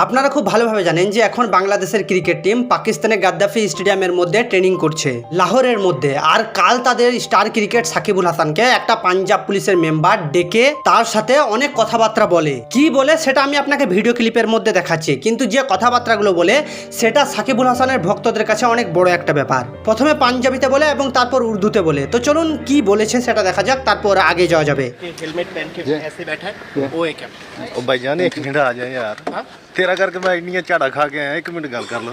আপনারা খুব ভালোভাবে জানেন যে এখন বাংলাদেশের ক্রিকেট টিম পাকিস্তানের গাদ্দাফি স্টেডিয়ামের মধ্যে ট্রেনিং করছে লাহোরের মধ্যে। আর কাল তাদের স্টার ক্রিকেট সাকিবুল হাসানকে একটা পাঞ্জাব পুলিশের মেম্বার ডেকে তার সাথে অনেক কথাবার্তা বলে। কি বলে সেটা আমি আপনাকে ভিডিও ক্লিপের মধ্যে দেখাচ্ছি, কিন্তু যে কথাবার্তাগুলো বলে সেটা সাকিবুল হাসানের ভক্তদের কাছে অনেক বড় একটা ব্যাপার। প্রথমে পাঞ্জাবিতে বলে এবং তারপর উর্দুতে বলে। তো চলুন কি বলেছে সেটা দেখা যাক, তারপর আগে যাওয়া যাবে। हेलमेट पहन के ऐसे बैठा है वो है क्या? ओ भाईजान एक मिनट आ जाए यार। तेरा करके मैं इतनी झाड़ा खा के आया, एक मिनट गल कर लो।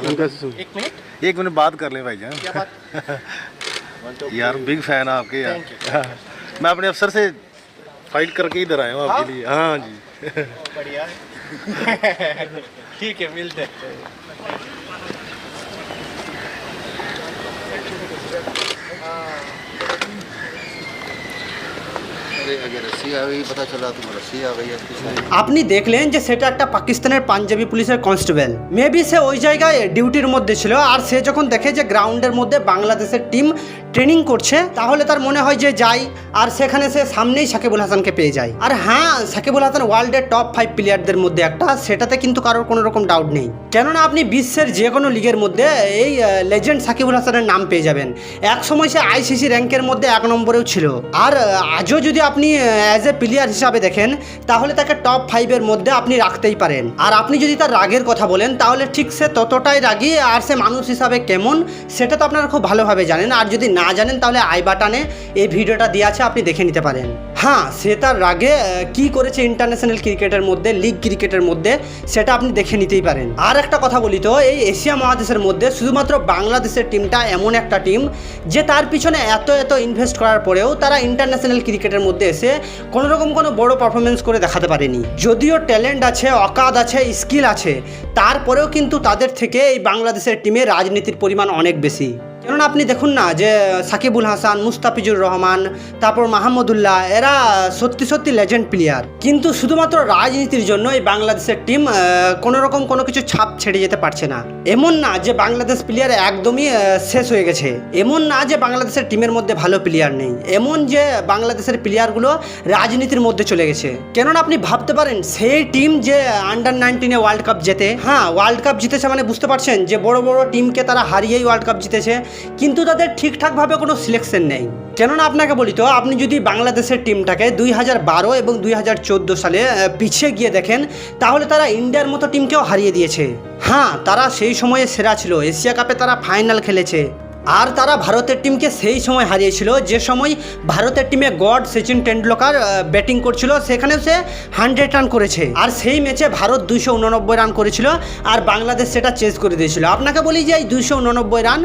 एक मिनट एक मिनट बात कर ले भाईजान। क्या बात? यार बिग फैन है आपके यार। Thank you. मैं अपने अफसर से फाइट करके इधर आया हूँ आपके लिए। हाँ जी। बढ़िया है। ठीक है मिलते हैं। अरे अगर रस्सी आ गई पता चला तो रस्सी आ गई है इसके साथ। আপনি দেখলেন যে সেটা একটা পাকিস্তানের পাঞ্জাবি পুলিশের কনস্টেবল। মেবি সে ওই জায়গায় ডিউটির মধ্যে ছিল, আর সে যখন দেখে যে গ্রাউন্ডের মধ্যে বাংলাদেশের টিম ট্রেনিং করছে তাহলে তার মনে হয় যে যাই, আর সেখানে সে সামনেই সাকিবুল হাসানকে পেয়ে যায়। আর হ্যাঁ, সাকিবুল হাসান ওয়ার্ল্ডের টপ 5 প্লেয়ারদের মধ্যে একটা, সেটাতে কিন্তু কারোর কোনো রকম ডাউট নেই। কেননা আপনি বিশ্বের যে কোনো লিগের মধ্যে এই লেজেন্ড সাকিবুল হাসানের নাম পেয়ে যাবেন। এক সময় সে আইসিসি র্যাঙ্কের মধ্যে 1 নম্বরেও ছিল। আর আজও যদি আপনি অ্যাজ এ প্লেয়ার হিসাবে দেখেন তাহলে তাকে টপ 5-এর মধ্যে আপনি রাখতেই পারেন। আর আপনি যদি তার রাগের কথা বলেন তাহলে ঠিক সে ততটাই রাগী, আর সে মানুষ হিসাবে কেমন সেটা তো আপনারা খুব ভালোভাবে জানেন। আর যদি না জানেন তাহলে আই বাটনে এই ভিডিওটা দেওয়া আছে, আপনি দেখে নিতে পারেন। হ্যাঁ, সে তার রাগে কি করেছে ইন্টারন্যাশনাল ক্রিকেটের মধ্যে, লিগ ক্রিকেটের মধ্যে, সেটা আপনি দেখে নিতেই পারেন। আর একটা কথা বলি তো, এই এশিয়া মহাদেশের মধ্যে শুধুমাত্র বাংলাদেশের টিমটা এমন একটা টিম যে তার পিছনে এত ইনভেস্ট করার পরেও তারা ইন্টারন্যাশনাল ক্রিকেটের মধ্যে এসে কোনোরকম কোনো বড় পারফরমেন্স করে দেখাতে পারেনি। যদিও ট্যালেন্ট আছে, অকাদ আছে, স্কিল আছে, তারপরেও কিন্তু তাদের থেকে এই বাংলাদেশের টিমে রাজনীতির পরিমাণ অনেক বেশি। কেননা আপনি দেখুন না যে সাকিবুল হাসান, মুস্তাফিজুর রহমান, তারপর মাহমুদুল্লাহ, এরা সত্যি লেজেন্ড প্লেয়ার, কিন্তু শুধুমাত্র রাজনীতির জন্য এই বাংলাদেশের টিম কোনোরকম কোনো কিছু ছাপ ছেড়ে যেতে পারছে না। এমন না যে বাংলাদেশ প্লেয়ার একদমই শেষ হয়ে গেছে, এমন না যে বাংলাদেশের টিমের মধ্যে ভালো প্লেয়ার নেই, এমন যে বাংলাদেশের প্লেয়ারগুলো রাজনীতির মধ্যে চলে গেছে। কেননা আপনি ভাবতে পারেন সেই টিম যে আন্ডার 19 ওয়ার্ল্ড কাপ জেতে, হ্যাঁ ওয়ার্ল্ড কাপ জিতেছে মানে বুঝতে পারছেন যে বড় টিমকে তারা হারিয়েই ওয়ার্ল্ড কাপ জিতেছে, কিন্তু তাদের ঠিকঠাকভাবে কোনো সিলেকশন নেই। কেননা আপনাকে বলি তো, আপনি যদি বাংলাদেশের টিমটাকে 2012 এবং 2014 সালে পিছিয়ে গিয়ে দেখেন তাহলে তারা ইন্ডিয়ার মতো টিমকেও হারিয়ে দিয়েছে। হ্যাঁ, তারা সেই সময়ে সেরা ছিল, এশিয়া কাপে তারা ফাইনাল খেলেছে। আর তারা ভারতের টিমকে সেই সময় হারিয়েছিল যে সময় ভারতের টিমে গড সচিন টেন্ডুলকার ব্যাটিং করছিল, সেখানেও সে 100 রান করেছে। আর সেই ম্যাচে ভারত 289 রান করেছিল আর বাংলাদেশ সেটা চেজ করে দিয়েছিল। আপনাকে বলি যে এই 289 রান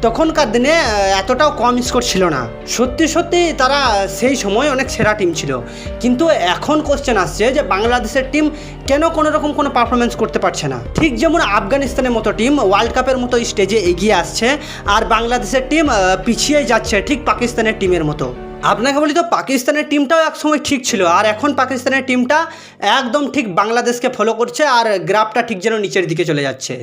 তখনকার দিনে এতটাও কম স্কোর ছিল না। সত্যি তারা সেই সময় অনেক সেরা টিম ছিল। কিন্তু এখন কোশ্চেন আসছে যে বাংলাদেশের টিম কেন কোনো রকম কোনো পারফরমেন্স করতে পারছে না। ঠিক যেমন আফগানিস্তানের মতো টিম ওয়ার্ল্ড কাপের মতো স্টেজে এগিয়ে আসছে, আর বাংলাদেশের টিম পিছিয়ে যাচ্ছে ঠিক পাকিস্তানের টিমের মতো। আপনাকে বলি তো, পাকিস্তানের টিমটাও একসময় ঠিক ছিল, আর এখন পাকিস্তানের টিমটা একদম ঠিক বাংলাদেশকে ফলো করছে, আর গ্রাফটা ঠিক যেন নিচের দিকে চলে যাচ্ছে।